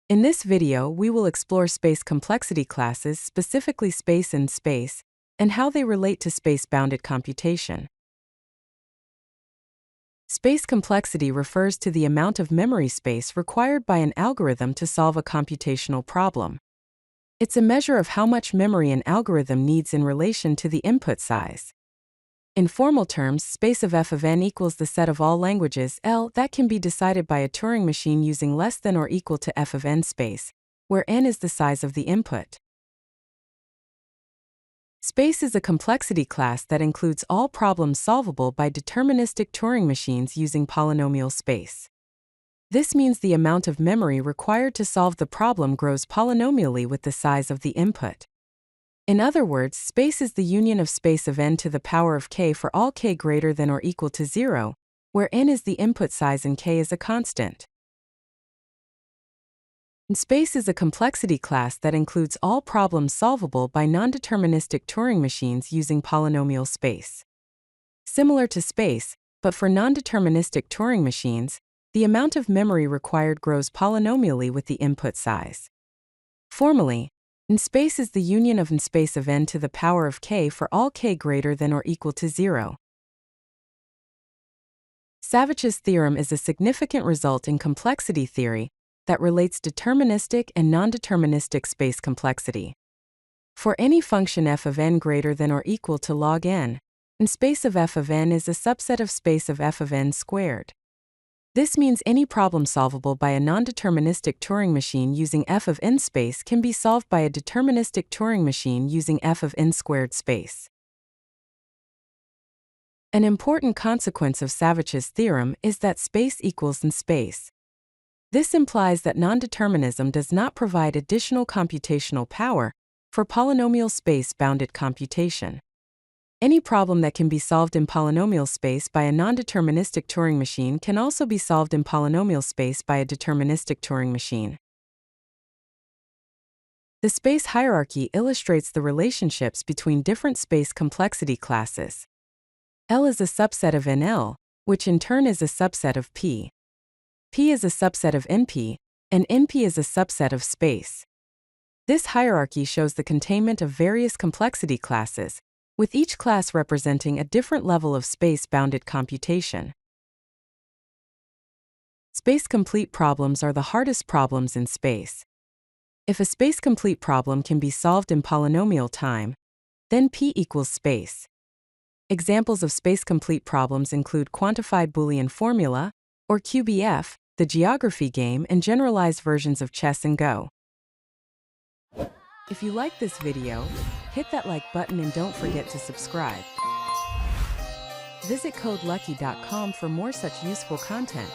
In this video, we will explore space complexity classes, specifically space and space, and how they relate to space-bounded computation. Space complexity refers to the amount of memory space required by an algorithm to solve a computational problem. It's a measure of how much memory an algorithm needs in relation to the input size. In formal terms, space of f of n equals the set of all languages L that can be decided by a Turing machine using less than or equal to f of n space, where n is the size of the input. Space is a complexity class that includes all problems solvable by deterministic Turing machines using polynomial space. This means the amount of memory required to solve the problem grows polynomially with the size of the input. In other words, space is the union of space of n to the power of k for all k greater than or equal to 0, where n is the input size and k is a constant. Space is a complexity class that includes all problems solvable by non-deterministic Turing machines using polynomial space. Similar to space, but for non-deterministic Turing machines, the amount of memory required grows polynomially with the input size. Formally, space is the union of space of n to the power of k for all k greater than or equal to 0. Savitch's theorem is a significant result in complexity theory that relates deterministic and non-deterministic space complexity. For any function f of n greater than or equal to log n, space of f of n is a subset of space of f of n squared. This means any problem solvable by a non-deterministic Turing machine using f of n space can be solved by a deterministic Turing machine using f of n squared space. An important consequence of Savitch's theorem is that space equals space. This implies that non-determinism does not provide additional computational power for polynomial space-bounded computation. Any problem that can be solved in polynomial space by a non-deterministic Turing machine can also be solved in polynomial space by a deterministic Turing machine. The space hierarchy illustrates the relationships between different space complexity classes. L is a subset of NL, which in turn is a subset of P. P is a subset of NP, and NP is a subset of space. This hierarchy shows the containment of various complexity classes, with each class representing a different level of space-bounded computation. Space-complete problems are the hardest problems in space. If a space-complete problem can be solved in polynomial time, then P equals space. Examples of space-complete problems include Quantified Boolean Formula, or QBF, the geography game, and generalized versions of chess and Go. If you like this video, hit that like button and don't forget to subscribe. Visit CodeLucky.com for more such useful content.